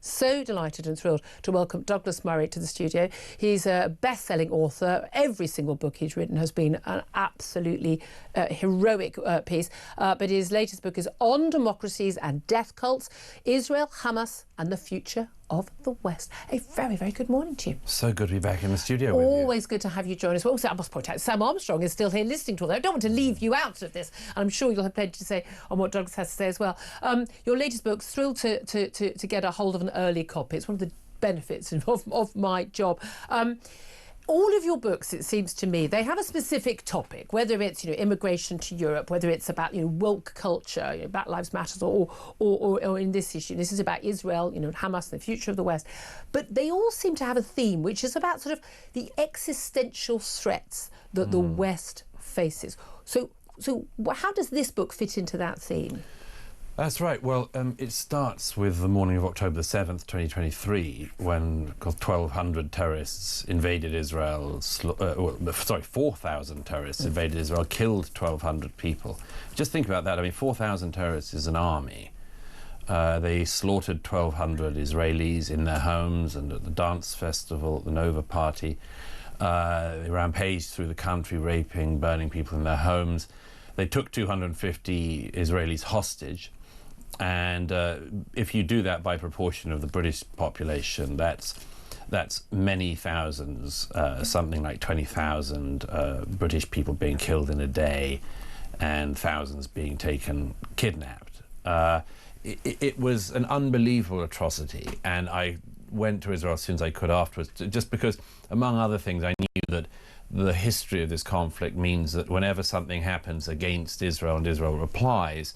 so delighted and thrilled to welcome Douglas Murray to the studio. He's a best-selling author. Every single book he's written has been an absolutely heroic piece. But his latest book is On Democracies and Death Cults, Israel, Hamas and the Future of the West. A very, very good morning to you. So good to be back in the studio with you. Always good to have you join us. Well, also, I must point out, Sam Armstrong is still here listening to all that. I don't want to leave you out of this. And I'm sure you'll have plenty to say on what Douglas has to say as well. Your latest book, thrilled to get a hold of an early copy. It's one of the benefits of my job. All of your books, it seems to me, they have a specific topic, whether it's, immigration to Europe, whether it's about, woke culture, Black Lives Matter, or in this issue, this is about Israel, Hamas and the future of the West. But they all seem to have a theme, which is about sort of the existential threats that the West faces. So how does this book fit into that theme? That's right. Well, it starts with the morning of October the 7th, 2023, when 1,200 terrorists invaded Israel. 4,000 terrorists invaded Israel, killed 1,200 people. Just think about that. I mean, 4,000 terrorists is an army. They slaughtered 1,200 Israelis in their homes and at the dance festival, at the Nova party. They rampaged through the country, raping, burning people in their homes. They took 250 Israelis hostage. And if you do that by proportion of the British population, that's many thousands, something like 20,000 British people being killed in a day and thousands being kidnapped. It was an unbelievable atrocity, and I went to Israel as soon as I could afterwards, just because, among other things, I knew that the history of this conflict means that whenever something happens against Israel and Israel replies,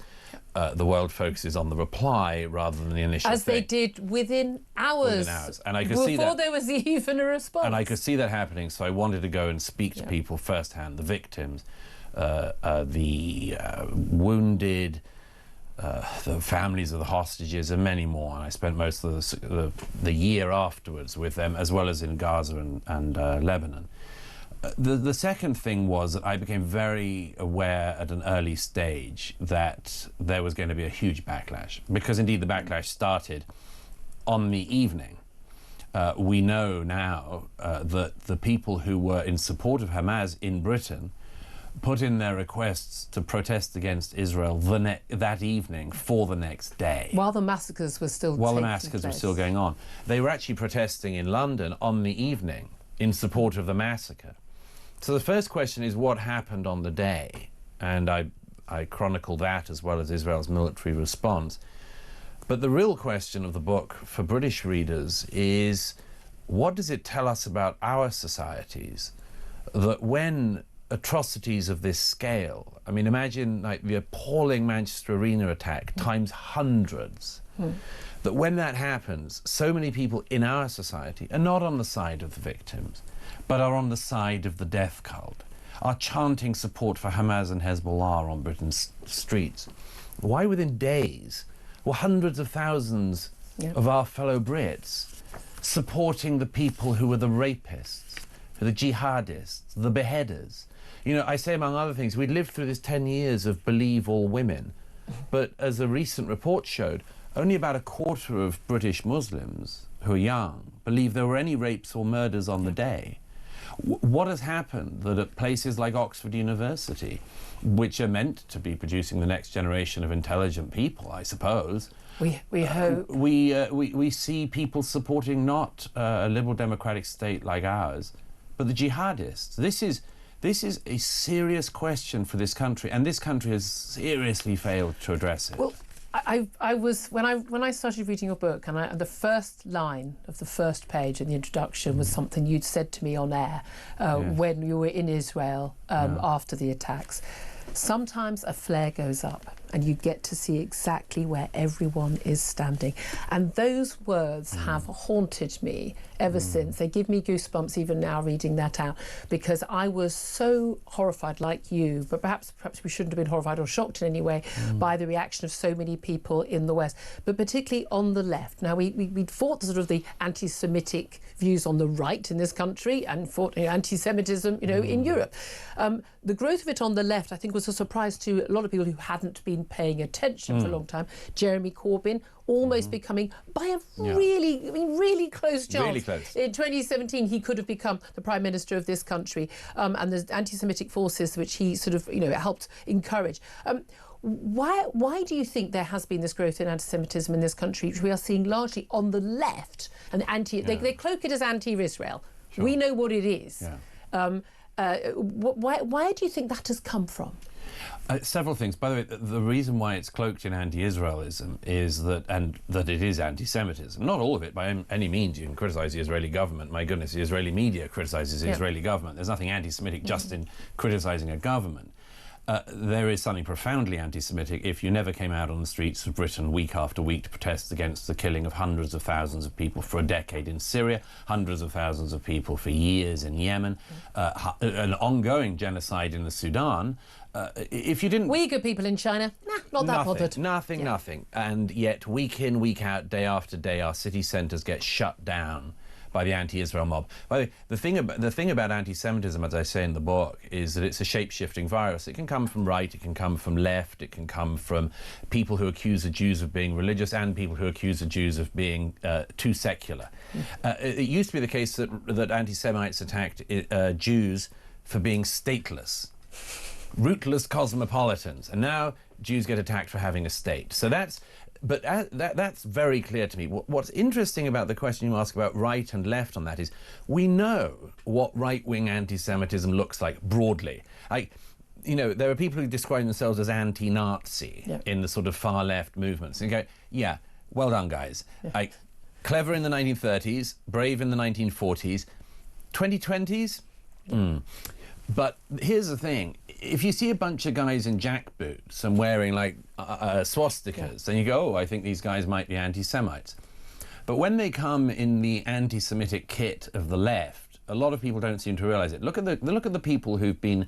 the world focuses on the reply rather than the initial As thing. they did within hours. And I could see that, before there was even a response. And I could see that happening, so I wanted to go and speak to people firsthand, the victims, the wounded, the families of the hostages, and many more. And I spent most of the year afterwards with them, as well as in Gaza and Lebanon. The second thing was that I became very aware at an early stage that there was going to be a huge backlash, because indeed the backlash started on the evening. We know now that the people who were in support of Hamas in Britain put in their requests to protest against Israel that evening for the next day. While the massacres were still going on. They were actually protesting in London on the evening in support of the massacre. So the first question is what happened on the day, and I chronicle that as well as Israel's military response. But the real question of the book for British readers is, what does it tell us about our societies that when atrocities of this scale, I mean, imagine like the appalling Manchester Arena attack times hundreds, that when that happens, so many people in our society are not on the side of the victims, but are on the side of the death cult, are chanting support for Hamas and Hezbollah on Britain's streets. Why within days were hundreds of thousands of our fellow Brits supporting the people who were the rapists, the jihadists, the beheaders? I say, among other things, we'd lived through this 10 years of believe all women, but as a recent report showed, only about a quarter of British Muslims who are young believe there were any rapes or murders on the day. What has happened that at places like Oxford University, which are meant to be producing the next generation of intelligent people, I suppose, we hope we see people supporting not a liberal democratic state like ours, but the jihadists. This is a serious question for this country, and this country has seriously failed to address it. Well, I was when I started reading your book, and the first line of the first page in the introduction was something you'd said to me on air when you were in Israel after the attacks. Sometimes a flare goes up and you get to see exactly where everyone is standing. And those words have haunted me ever since. They give me goosebumps even now reading that out, because I was so horrified, like you, but perhaps we shouldn't have been horrified or shocked in any way by the reaction of so many people in the West, but particularly on the left. Now, we'd fought sort of the anti-Semitic views on the right in this country and fought anti-Semitism, in Europe. The growth of it on the left, I think, was a surprise to a lot of people who hadn't been been paying attention for a long time. Jeremy Corbyn almost becoming, by a really close chance. Really close. In 2017, he could have become the Prime Minister of this country, and the anti-Semitic forces which he sort of, helped encourage. Why do you think there has been this growth in anti-Semitism in this country, which we are seeing largely on the left, and they cloak it as anti-Israel. Sure. We know what it is. Yeah. Why do you think that has come from? Several things. By the way, the reason why it's cloaked in anti-Israelism is that it is anti-Semitism. Not all of it, by any means. You can criticise the Israeli government. My goodness, the Israeli media criticises the Israeli government. There's nothing anti-Semitic just in criticising a government. There is something profoundly anti-Semitic if you never came out on the streets of Britain week after week to protest against the killing of hundreds of thousands of people for a decade in Syria, hundreds of thousands of people for years in Yemen, an ongoing genocide in the Sudan. If you didn't... Uyghur people in China, not that bothered. Nothing. And yet, week in, week out, day after day, our city centres get shut down by the anti-Israel mob. By the way, the thing about anti-Semitism, as I say in the book, is that it's a shape-shifting virus. It can come from right, it can come from left, it can come from people who accuse the Jews of being religious and people who accuse the Jews of being too secular. It used to be the case that anti-Semites attacked Jews for being stateless, rootless cosmopolitans, and now Jews get attacked for having a state. So that's very clear to me. What's interesting about the question you ask about right and left on that is we know what right-wing anti-Semitism looks like broadly. There are people who describe themselves as anti-Nazi in the sort of far-left movements. And you go, yeah, well done, guys. Clever in the 1930s, brave in the 1940s, 2020s? But here's the thing. If you see a bunch of guys in jackboots and wearing, swastikas, then you go, oh, I think these guys might be anti-Semites. But when they come in the anti-Semitic kit of the left, a lot of people don't seem to realise it. Look at the people who've been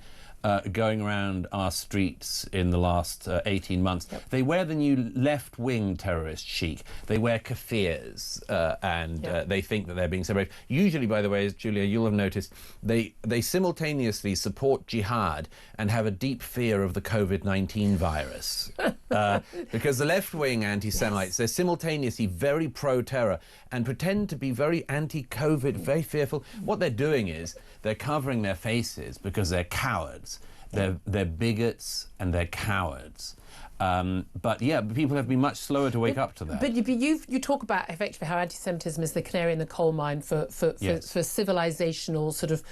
going around our streets in the last 18 months. Yep. They wear the new left-wing terrorist chic. They wear kafirs and they think that they're being so brave. Usually, by the way, as Julia, you'll have noticed, they simultaneously support jihad and have a deep fear of the COVID-19 virus. Because the left-wing anti-Semites, they're simultaneously very pro-terror and pretend to be very anti-COVID, very fearful. What they're doing is they're covering their faces because they're cowards. They're bigots and they're cowards. But people have been much slower to wake up to that. But you talk about effectively how anti-Semitism is the canary in the coal mine for civilizational sort of,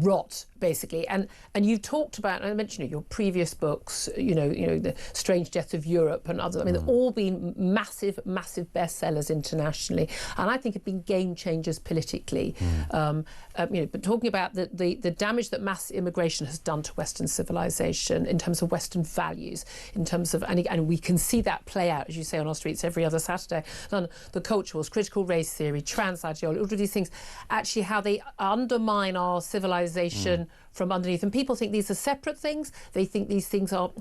rot, basically. And you've talked about, and I mentioned your previous books, the Strange Death of Europe and others. They've all been massive bestsellers internationally, and I think have been game changers politically. But talking about the damage that mass immigration has done to Western civilization in terms of Western values, in terms of, and we can see that play out, as you say, on our streets every other Saturday. And the culture wars, critical race theory, trans ideology, all of these things, actually how they undermine our civilization from underneath. And people think these are separate things. They think these things are,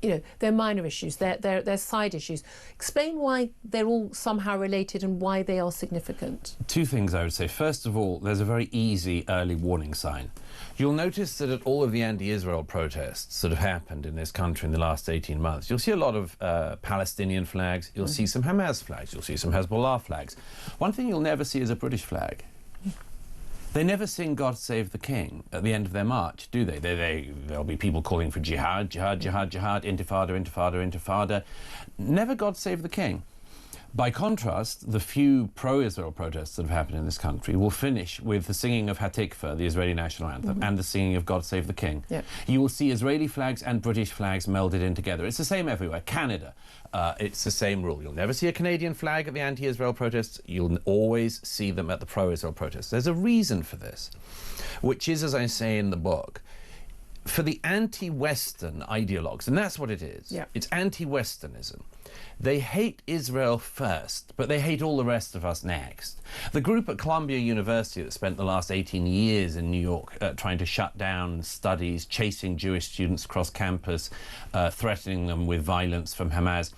they're minor issues. They're side issues. Explain why they're all somehow related and why they are significant. Two things I would say. First of all, there's a very easy early warning sign. You'll notice that at all of the anti-Israel protests that have happened in this country in the last 18 months, you'll see a lot of Palestinian flags. You'll see some Hamas flags. You'll see some Hezbollah flags. One thing you'll never see is a British flag. They never sing God Save the King at the end of their march, do they? There'll be people calling for jihad, jihad, jihad, jihad, intifada, intifada, intifada. Never God Save the King. By contrast, the few pro-Israel protests that have happened in this country will finish with the singing of Hatikva, the Israeli national anthem, and the singing of God Save the King. Yep. You will see Israeli flags and British flags melded in together. It's the same everywhere. Canada, it's the same rule. You'll never see a Canadian flag at the anti-Israel protests. You'll always see them at the pro-Israel protests. There's a reason for this, which is, as I say in the book, for the anti-Western ideologues, and that's what it is. Yep. It's anti-Westernism. They hate Israel first, but they hate all the rest of us next. The group at Columbia University that spent the last 18 years in New York trying to shut down studies, chasing Jewish students across campus, threatening them with violence from Hamas.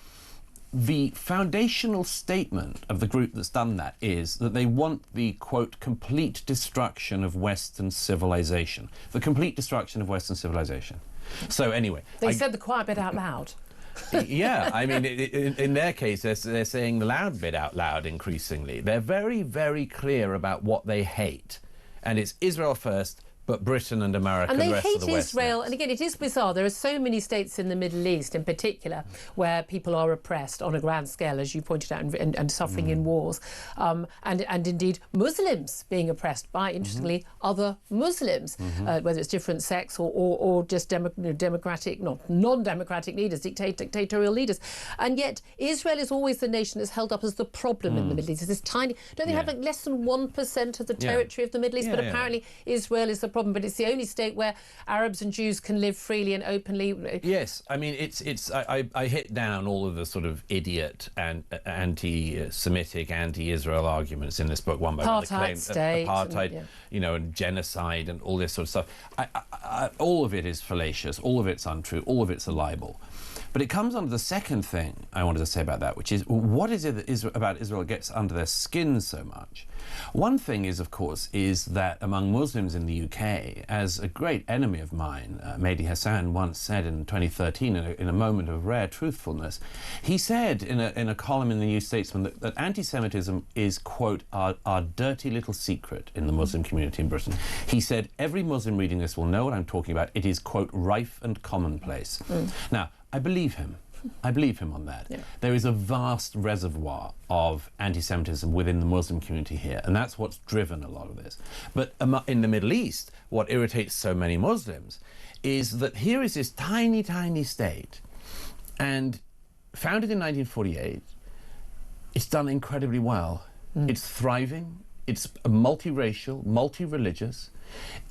The foundational statement of the group that's done that is that they want the, quote, complete destruction of Western civilization. The complete destruction of Western civilization. So anyway... They said the quiet bit out loud. Yeah, I mean, in their case, they're saying the loud bit out loud increasingly. They're very, very clear about what they hate. And it's Israel first, but Britain and America and the rest of the West. And they hate Israel. And again, it is bizarre. There are so many states in the Middle East, in particular, where people are oppressed on a grand scale, as you pointed out, and suffering in wars. And indeed, Muslims being oppressed by, interestingly, other Muslims, whether it's different sects or just democratic, non-democratic leaders, dictatorial leaders. And yet, Israel is always the nation that's held up as the problem in the Middle East. It's this tiny, don't they have like less than 1% of the territory of the Middle East? But apparently, Israel is the problem. But it's the only state where Arabs and Jews can live freely and openly. Yes, I mean, I hit down all of the sort of idiot and anti-Semitic, anti-Israel arguments in this book, one by one. Apartheid, and genocide and all this sort of stuff. All of it is fallacious, all of it's untrue, all of it's a libel. But it comes on to the second thing I wanted to say about that, which is, what is it that about Israel gets under their skin so much? One thing is, of course, is that among Muslims in the UK, as a great enemy of mine, Mehdi Hassan, once said in 2013, in a moment of rare truthfulness, he said in a column in the New Statesman that anti-Semitism is, quote, our dirty little secret in the Muslim community in Britain. He said, every Muslim reading this will know what I'm talking about. It is, quote, rife and commonplace. Now, I believe him. I believe him on that. Yeah. There is a vast reservoir of anti-Semitism within the Muslim community here, and that's what's driven a lot of this. But in the Middle East, what irritates so many Muslims is that here is this tiny, tiny state, and founded in 1948, it's done incredibly well. It's thriving. It's multiracial, multi-religious.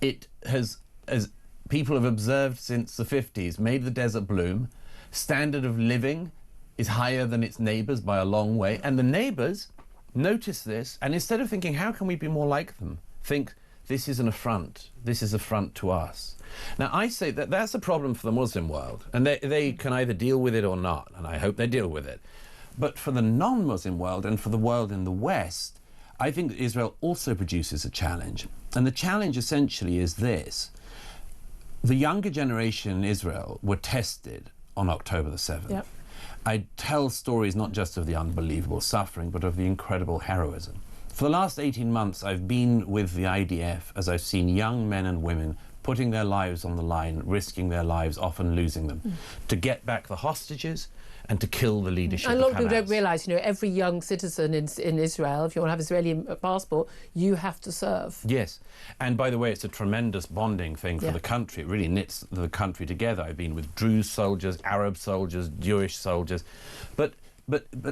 It has, as people have observed since the 50s, made the desert bloom. Standard of living is higher than its neighbours by a long way. And the neighbours notice this, and instead of thinking, how can we be more like them, think, this is an affront. This is an affront to us. Now, I say that that's a problem for the Muslim world, and they can either deal with it or not, and I hope they deal with it. But for the non-Muslim world and for the world in the West, I think that Israel also produces a challenge. And the challenge essentially is this. The younger generation in Israel were tested on October the 7th. Yep. I tell stories not just of the unbelievable suffering, but of the incredible heroism. For the last 18 months, I've been with the IDF as I've seen young men and women putting their lives on the line, risking their lives, often losing them, to get back the hostages and to kill the leadership of Hamas. A lot of people don't realise, every young citizen in Israel, if you want to have an Israeli passport, you have to serve. Yes. And by the way, it's a tremendous bonding thing for the country. It really knits the country together. I've been with Druze soldiers, Arab soldiers, Jewish soldiers. But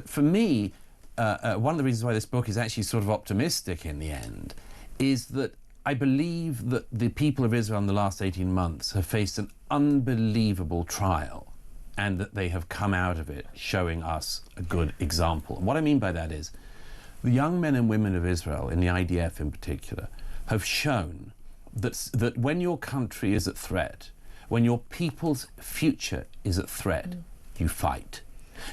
for me, one of the reasons why this book is actually sort of optimistic in the end is that I believe that the people of Israel in the last 18 months have faced an unbelievable trial, and that they have come out of it showing us a good example. And what I mean by that is the young men and women of Israel, in the IDF in particular, have shown that when your country is at threat, when your people's future is at threat, you fight.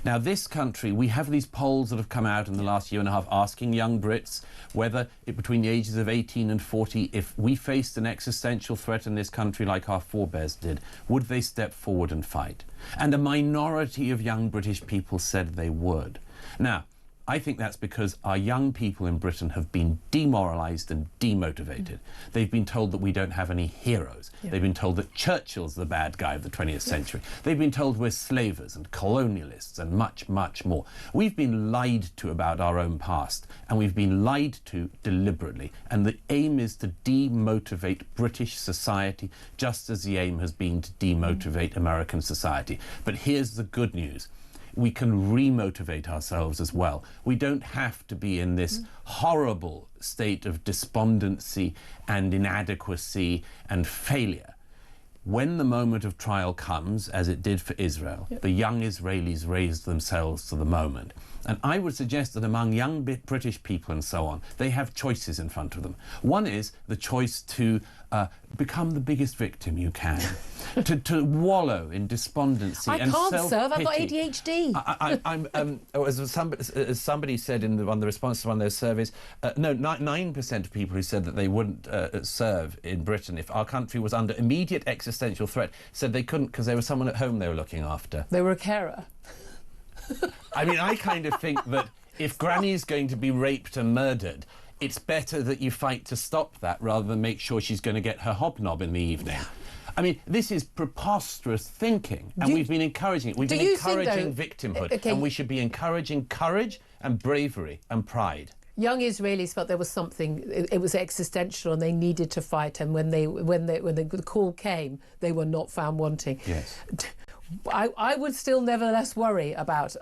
Now, this country, we have these polls that have come out in the last year and a half asking young Brits whether, between the ages of 18 and 40, if we faced an existential threat in this country like our forebears did, would they step forward and fight? And a minority of young British people said they would. Now, I think that's because our young people in Britain have been demoralised and demotivated. They've been told that we don't have any heroes. They've been told that Churchill's the bad guy of the 20th century. They've been told we're slavers and colonialists and much, much more. We've been lied to about our own past, and we've been lied to deliberately. And the aim is to demotivate British society, just as the aim has been to demotivate American society. But here's the good news. We can remotivate ourselves as well. We don't have to be in this horrible state of despondency and inadequacy and failure. When the moment of trial comes, as it did for Israel, the young Israelis raised themselves to the moment. And I would suggest that among young British people and so on, they have choices in front of them. One is the choice to become the biggest victim you can, to wallow in despondency and self-pity. I can't, sir. I've got ADHD. As somebody said on the response to one of those surveys, 9% of people who said that they wouldn't serve in Britain if our country was under immediate existential threat said they couldn't because there was someone at home they were looking after. They were a carer. I mean, I kind of think that if Granny's going to be raped and murdered, it's better that you fight to stop that rather than make sure she's going to get her hobnob in the evening. I mean, this is preposterous thinking, and we've been encouraging it. We've been encouraging victimhood, and we should be encouraging courage and bravery and pride. Young Israelis felt there was something, it was existential and they needed to fight, and when the call came, they were not found wanting. Yes. I would still nevertheless worry about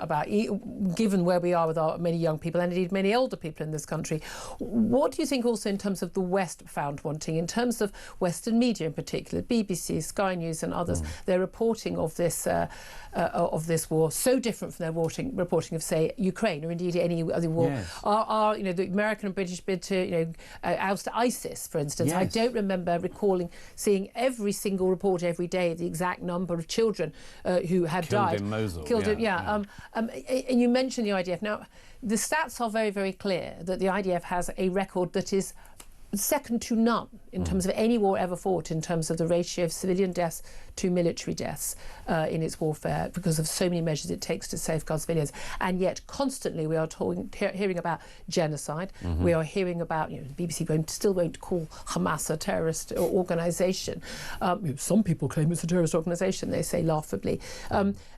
given where we are with our many young people and indeed many older people in this country. What do you think also in terms of the West found wanting, in terms of Western media in particular, BBC, Sky News and others, their reporting of this war, so different from their reporting of, say, Ukraine or indeed any other war? Yes. Are the American and British bid to oust ISIS, for instance? Yes. I don't remember seeing every single report every day the exact number of children who had died. Killed in Mosul. And you mentioned the IDF. Now, the stats are very, very clear that the IDF has a record that is second to none in terms of any war ever fought, in terms of the ratio of civilian deaths to military deaths in its warfare, because of so many measures it takes to safeguard civilians. And yet constantly we are hearing about genocide. We are hearing about, the BBC still won't call Hamas a terrorist organisation. Some people claim it's a terrorist organisation, they say laughably.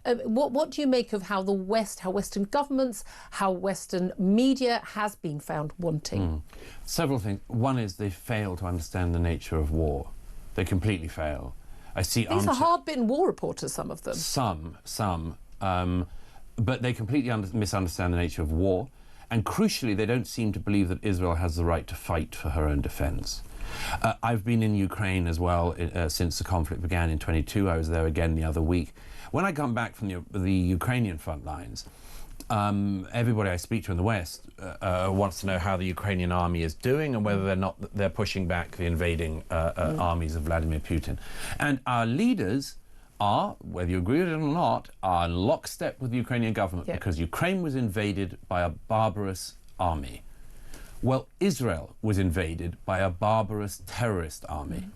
What do you make of how how Western governments, how Western media has been found wanting? Several things. One is they fail to understand the nature of war. They completely fail. I see. These are hard-bitten war reporters, some of them. Some, but they completely misunderstand the nature of war, and crucially, they don't seem to believe that Israel has the right to fight for her own defence. I've been in Ukraine as well since the conflict began in 22. I was there again the other week. When I come back from the Ukrainian front lines, everybody I speak to in the West wants to know how the Ukrainian army is doing and whether they're pushing back the invading armies of Vladimir Putin. And our leaders are, whether you agree with it or not, are in lockstep with the Ukrainian government because Ukraine was invaded by a barbarous army. Well, Israel was invaded by a barbarous terrorist army.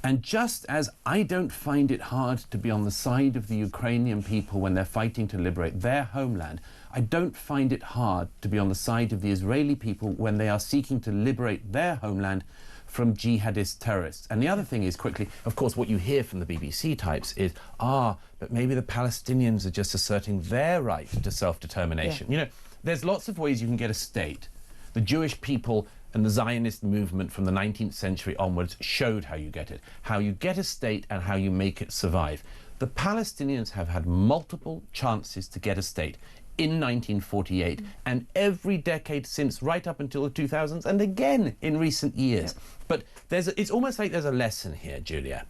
And just as I don't find it hard to be on the side of the Ukrainian people when they're fighting to liberate their homeland, I don't find it hard to be on the side of the Israeli people when they are seeking to liberate their homeland from jihadist terrorists. And the other thing is, quickly, of course, what you hear from the BBC types is, but maybe the Palestinians are just asserting their right to self-determination. There's lots of ways you can get a state. The Jewish people and the Zionist movement from the 19th century onwards showed how you get it, how you get a state and how you make it survive. The Palestinians have had multiple chances to get a state in 1948 and every decade since, right up until the 2000s, and again in recent years. But it's almost like there's a lesson here, Julia.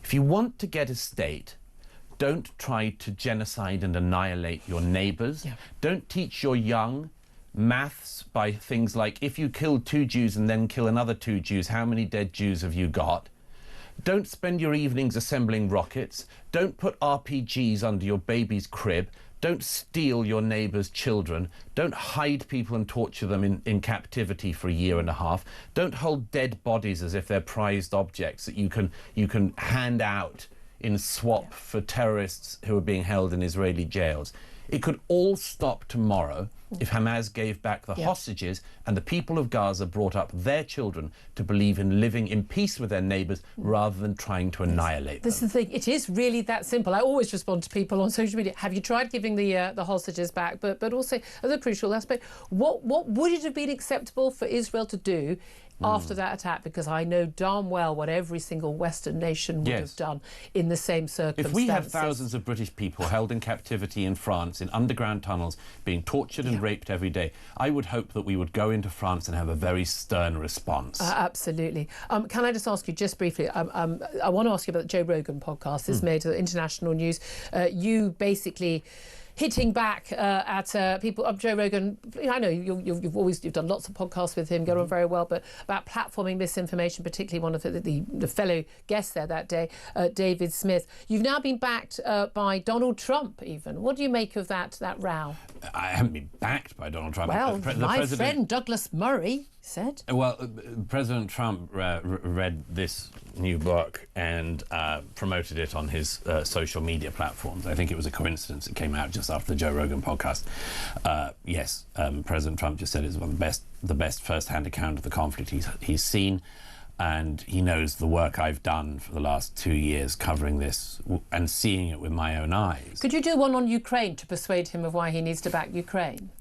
If you want to get a state, don't try to genocide and annihilate your neighbours. Don't teach your young maths by things like, if you kill 2 Jews and then kill another 2 Jews, how many dead Jews have you got? Don't spend your evenings assembling rockets. Don't put RPGs under your baby's crib. Don't steal your neighbour's children. Don't hide people and torture them in captivity for a year and a half. Don't hold dead bodies as if they're prized objects that you can hand out in swap for terrorists who are being held in Israeli jails. It could all stop tomorrow if Hamas gave back the hostages and the people of Gaza brought up their children to believe in living in peace with their neighbours rather than trying to annihilate them. This is the thing. It is really that simple. I always respond to people on social media. Have you tried giving the hostages back? But also, as a crucial aspect, what would it have been acceptable for Israel to do after that attack? Because I know darn well what every single Western nation would have done in the same circumstances. If we have thousands of British people held in captivity in France in underground tunnels, being tortured and raped every day, I would hope that we would go into France and have a very stern response. Absolutely. Can I just ask you, just briefly, I want to ask you about the Joe Rogan podcast. It's made international news. You basically hitting back at people. Joe Rogan, I know you've done lots of podcasts with him, got on very well, but about platforming misinformation, particularly one of the fellow guests there that day, David Smith. You've now been backed by Donald Trump, even. What do you make of that row? I haven't been backed by Donald Trump. Well, my friend Douglas Murray said. Well, President Trump read this new book and promoted it on his social media platforms. I think it was a coincidence it came out just after the Joe Rogan podcast. Yes, President Trump just said it's one of the best first-hand account of the conflict he's seen, and he knows the work I've done for the last 2 years covering this and seeing it with my own eyes. Could you do one on Ukraine to persuade him of why he needs to back Ukraine?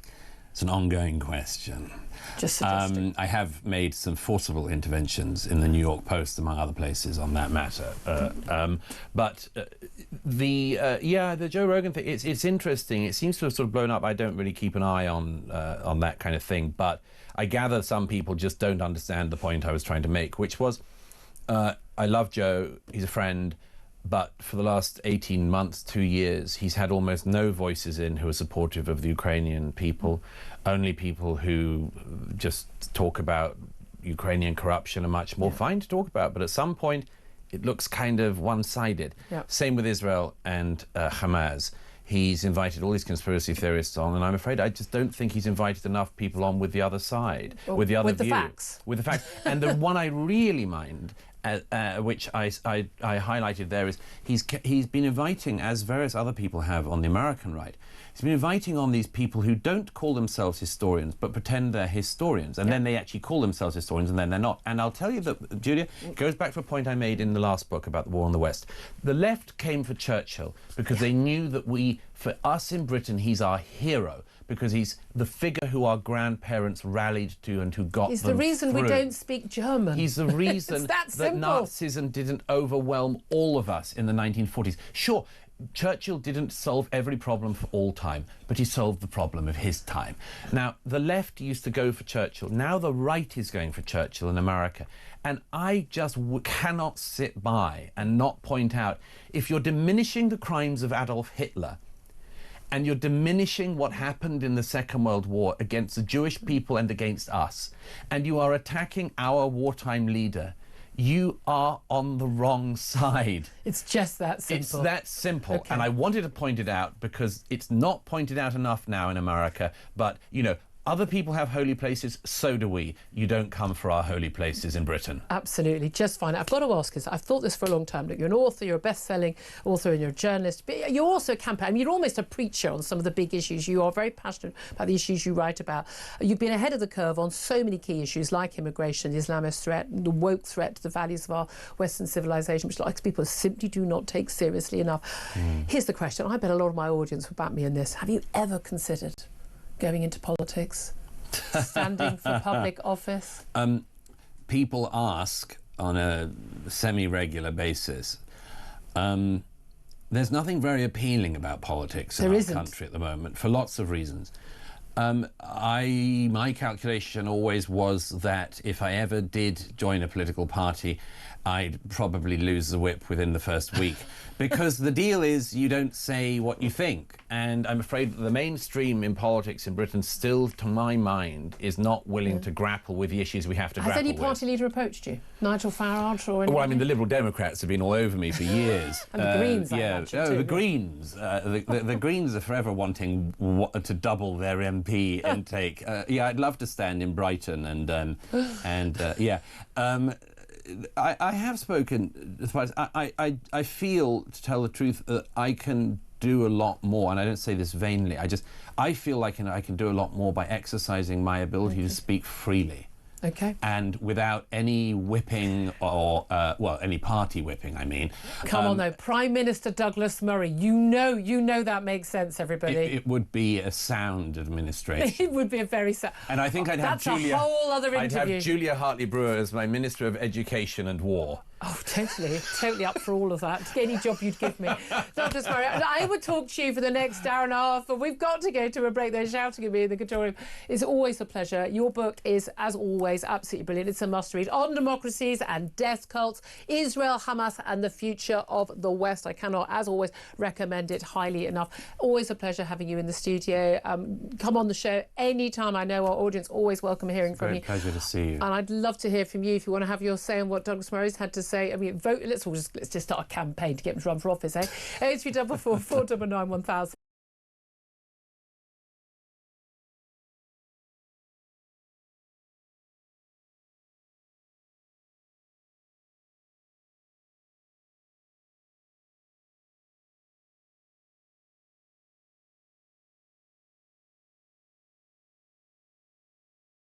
It's an ongoing question. Just suggesting. I have made some forcible interventions in the New York Post, among other places, on that matter. The Joe Rogan thing, it's interesting. It seems to have sort of blown up. I don't really keep an eye on that kind of thing, but I gather some people just don't understand the point I was trying to make, which was, I love Joe, he's a friend, but for the last 18 months, 2 years, he's had almost no voices in who are supportive of the Ukrainian people. Only people who just talk about Ukrainian corruption are much more fine to talk about. But at some point, it looks kind of one-sided. Yep. Same with Israel and Hamas. He's invited all these conspiracy theorists on, and I'm afraid I just don't think he's invited enough people on with the other side, with the other view. With the facts. And the one I really mind, which I highlighted there, is he's been inviting, as various other people have on the American right, he's been inviting on these people who don't call themselves historians but pretend they're historians, and then they actually call themselves historians and then they're not. And I'll tell you that, Julia, it goes back to a point I made in the last book about the war on the West. The left came for Churchill because they knew that for us in Britain, he's our hero, because he's the figure who our grandparents rallied to and who got them He's the reason through. We don't speak German. He's the reason that Nazism didn't overwhelm all of us in the 1940s. Sure, Churchill didn't solve every problem for all time, but he solved the problem of his time. Now, the left used to go for Churchill. Now the right is going for Churchill in America. And I just cannot sit by and not point out, if you're diminishing the crimes of Adolf Hitler, and you're diminishing what happened in the Second World War against the Jewish people and against us, and you are attacking our wartime leader, you are on the wrong side. It's just that simple. It's that simple. Okay. And I wanted to point it out because it's not pointed out enough now in America, but, you know, other people have holy places, so do we. You don't come for our holy places in Britain. Absolutely, just fine. I've got to ask, because I've thought this for a long time. Look, you're an author, you're a best-selling author, and you're a journalist, but you're also a campaigner. I mean, you're almost a preacher on some of the big issues. You are very passionate about the issues you write about. You've been ahead of the curve on so many key issues like immigration, the Islamist threat, the woke threat to the values of our Western civilization, which lots of people simply do not take seriously enough. Here's the question. I bet a lot of my audience would back me in this. Have you ever considered going into politics, standing for public office? People ask on a semi-regular basis. There's nothing very appealing about politics in our country at the moment, for lots of reasons. My calculation always was that if I ever did join a political party, I'd probably lose the whip within the first week. Because the deal is you don't say what you think. And I'm afraid that the mainstream in politics in Britain still, to my mind, is not willing to grapple with the issues we have to grapple with. Has any party leader approached you? Nigel Farage or anyone? Well, I mean, the Liberal Democrats have been all over me for years. And the Greens, I imagine, too. The Greens. The Greens are forever wanting to double their MP intake. I'd love to stand in Brighton I have spoken. I feel, to tell the truth, that I can do a lot more, and I don't say this vainly. I feel like I can do a lot more by exercising my ability to speak freely. Okay. And without any whipping or, any party whipping, I mean. Come on, though. Prime Minister Douglas Murray, you know that makes sense, everybody. It would be a sound administration. It would be a very sound... And I think I'd have That's a whole other interview. I'd have Julia Hartley-Brewer as my Minister of Education and War. Oh, totally up for all of that. Any job you'd give me. Dr. Murray, I would talk to you for the next hour and a half, but we've got to go to a break. They're shouting at me in the control room. It's always a pleasure. Your book is, as always, absolutely brilliant. It's a must-read. On Democracies and Death Cults, Israel, Hamas and the Future of the West. I cannot, as always, recommend it highly enough. Always a pleasure having you in the studio. Come on the show anytime. I know our audience always welcome hearing from you. Pleasure to see you. And I'd love to hear from you if you want to have your say on what Douglas Murray's had to say. I mean, vote. Let's just start a campaign to get him to run for office, eh? 8344 499 1000.